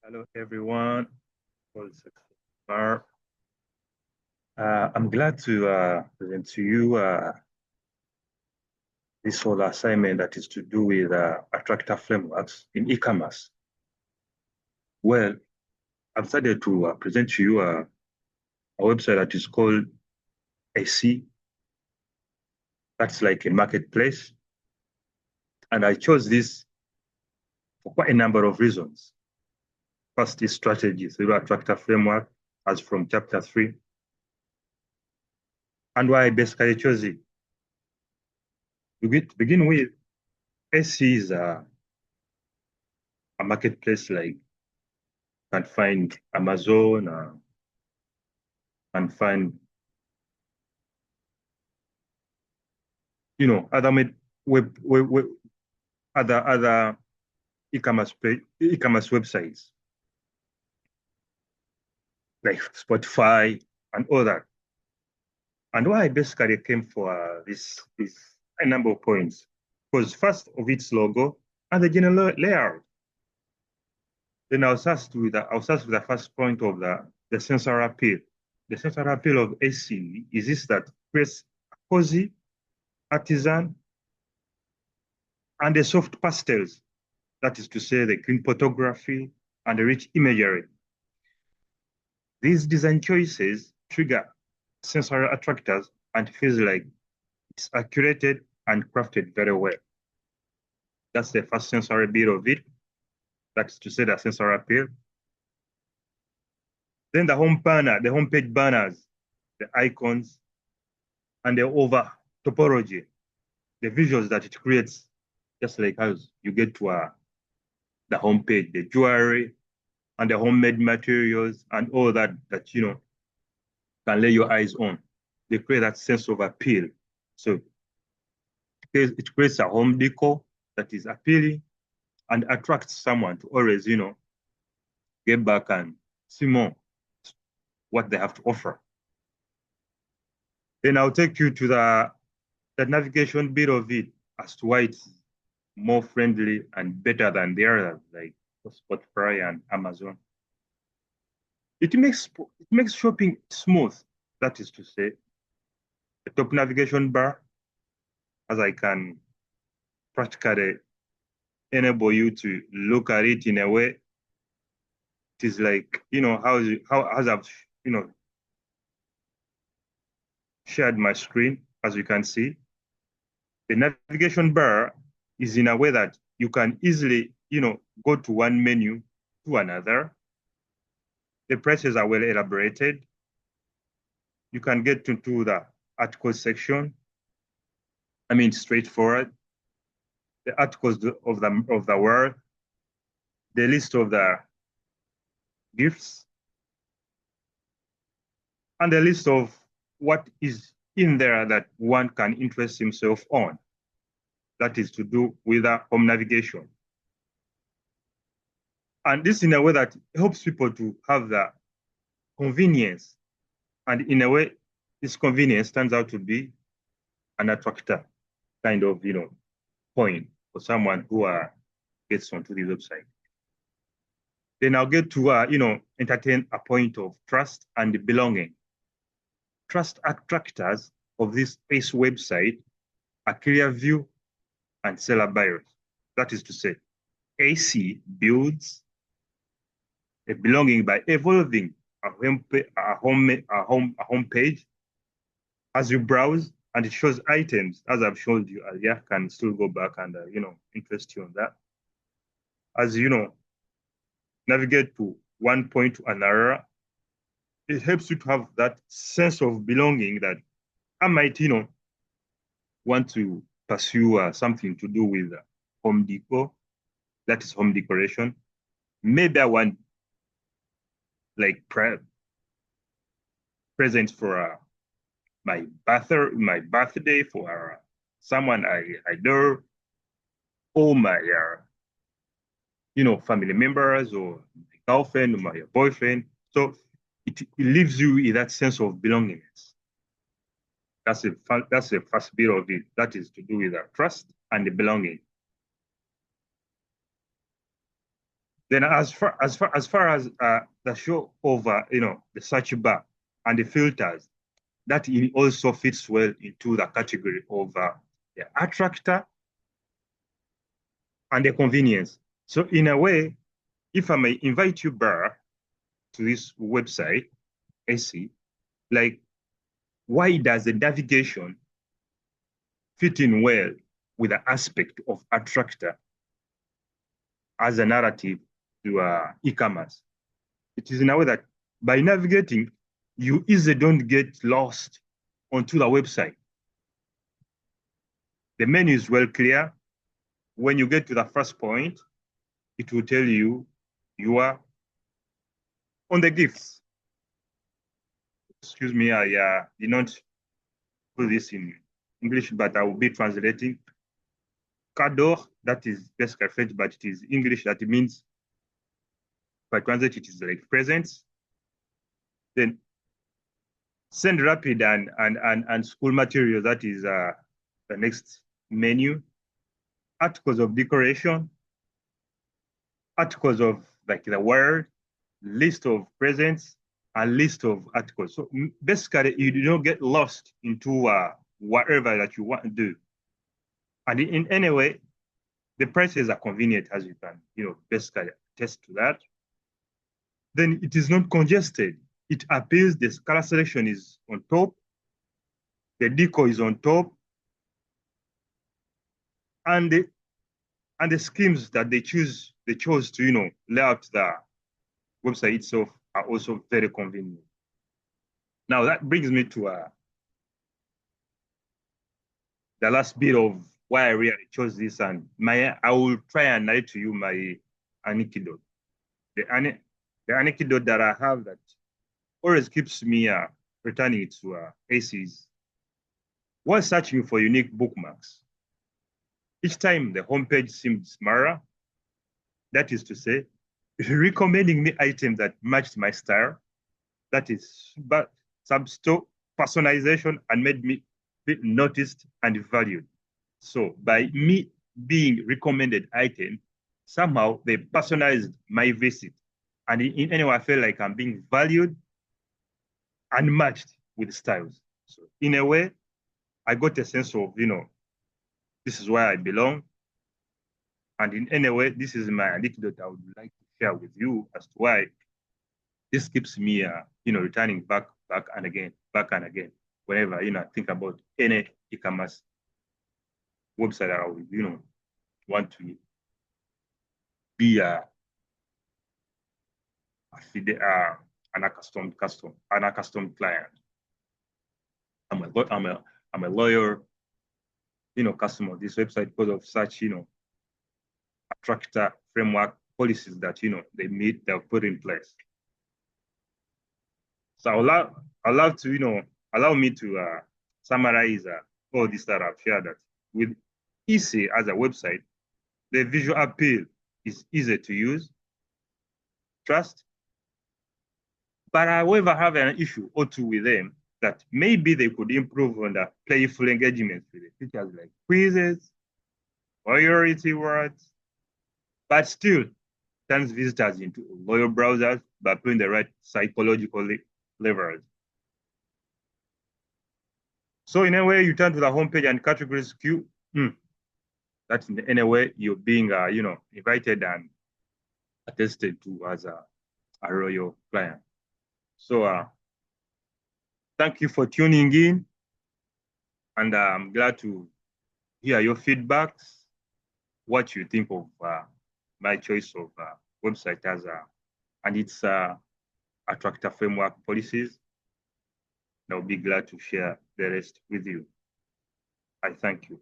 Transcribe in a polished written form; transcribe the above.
Hello, everyone. I'm glad to present to you this whole assignment that is to do with Attractor frameworks in e-commerce. Well, I've started to present to you a website that is called Esty. That's like a marketplace. And I chose this for quite a number of reasons. First is strategy through Attractor framework, as from chapter 3. And why I basically chose it. To begin with, Esty is a marketplace like can find Amazon and find other web other e-commerce websites like Spotify and all that. And why I basically came for this a number of points was first of its logo and the general layout. Then I was asked with the first point of the sensor appeal. The sensor appeal of AC is this that creates cozy, artisan, and the soft pastels. That is to say, the clean photography and the rich imagery. These design choices trigger sensory attractors and feels like it's accurate and crafted very well. That's the first sensory bit of it. That's to say the sensory appeal. Then the home banner, the homepage banners, the icons, and the over topology, the visuals that it creates, just like as you get to the homepage, the jewelry, and the homemade materials, and all that can lay your eyes on. They create that sense of appeal. So it creates a home decor that is appealing and attracts someone to always, get back and see more what they have to offer. Then I'll take you to the navigation bit of it as to why it's more friendly and better than the others, like Spotify and Amazon. It makes shopping smooth. That is to say, the top navigation bar, as I can practically enable you to look at it in a way. It is like, how as I've, shared my screen, as you can see. The navigation bar is in a way that you can easily, go to one menu to another. The prices are well elaborated. You can get to the article section. I mean, straightforward. The articles of the world, the list of the gifts, and the list of what is in there that one can interest himself on. That is to do with the home navigation. And this in a way that helps people to have the convenience. And in a way, this convenience turns out to be an attractor kind of, point for someone who gets onto the website. Then I'll get to, entertain a point of trust and belonging. Trust attractors of this space website are clear view and seller buyers. That is to say, AC builds a belonging by evolving a home page as you browse, and it shows items, as I've showed you earlier, can still go back and, interest you on that. As navigate to one point to another, it helps you to have that sense of belonging that I might, want to pursue something to do with home decor, that is home decoration. Maybe I want like presents for my birthday for someone I adore, or my family members, or my girlfriend, or my boyfriend. So it leaves you in that sense of belongingness. That's the first bit of it. That is to do with trust and the belonging. Then as far as the show of the search bar and the filters, that it also fits well into the category of the attractor and the convenience. So in a way, if I may invite you, Bar, to this website, Esty, like, why does the navigation fit in well with the aspect of attractor as a narrative to e-commerce? It is in a way that by navigating, you easily don't get lost onto the website. The menu is well clear. When you get to the first point, it will tell you you are on the gifts. Excuse me, I did not put this in English, but I will be translating. Cadeau, that is basically French, but it is English. That means, if I translate, it is like presents. Then send rapid and school material. That is the next menu. Articles of decoration, articles of like the word, list of presents, and list of articles. So basically, you don't get lost into whatever that you want to do. And in any way, the prices are convenient, as you can, basically attest to that. Then it is not congested. It appears the color selection is on top, the decor is on top, and the schemes that they chose to lay out the website itself are also very convenient. Now that brings me to the last bit of why I really chose this, and I will try and narrate to you my anecdote. The anecdote that I have that always keeps me returning to ACs. While searching for unique bookmarks, each time the homepage seemed smarter, that is to say, recommending me items that matched my style, that is, but some store personalization and made me feel noticed and valued. So by me being recommended item, somehow they personalized my visit. And in any way, I feel like I'm being valued and matched with styles. So in a way, I got a sense of, this is where I belong. And in any way, this is my anecdote I would like to share with you as to why this keeps me, returning back and again, whenever, I think about any e-commerce website that I would, want to be an accustomed client. I'm a loyal, customer of this website because of such, attractor framework policies that, they've put in place. So I'd love to, allow me to summarize all this that I've shared. That with Esty as a website, the visual appeal is easy to use, trust. But however, I have an issue or two with them that maybe they could improve on the playful engagement with the features like quizzes, loyalty words, but still turns visitors into loyal browsers by putting the right psychological leverage. So in a way, you turn to the homepage and categories queue. That's in a way you're being, invited and attested to as a royal client. So thank you for tuning in, and I'm glad to hear your feedbacks, what you think of my choice of website as and its attractor framework policies. And I'll be glad to share the rest with you. I thank you.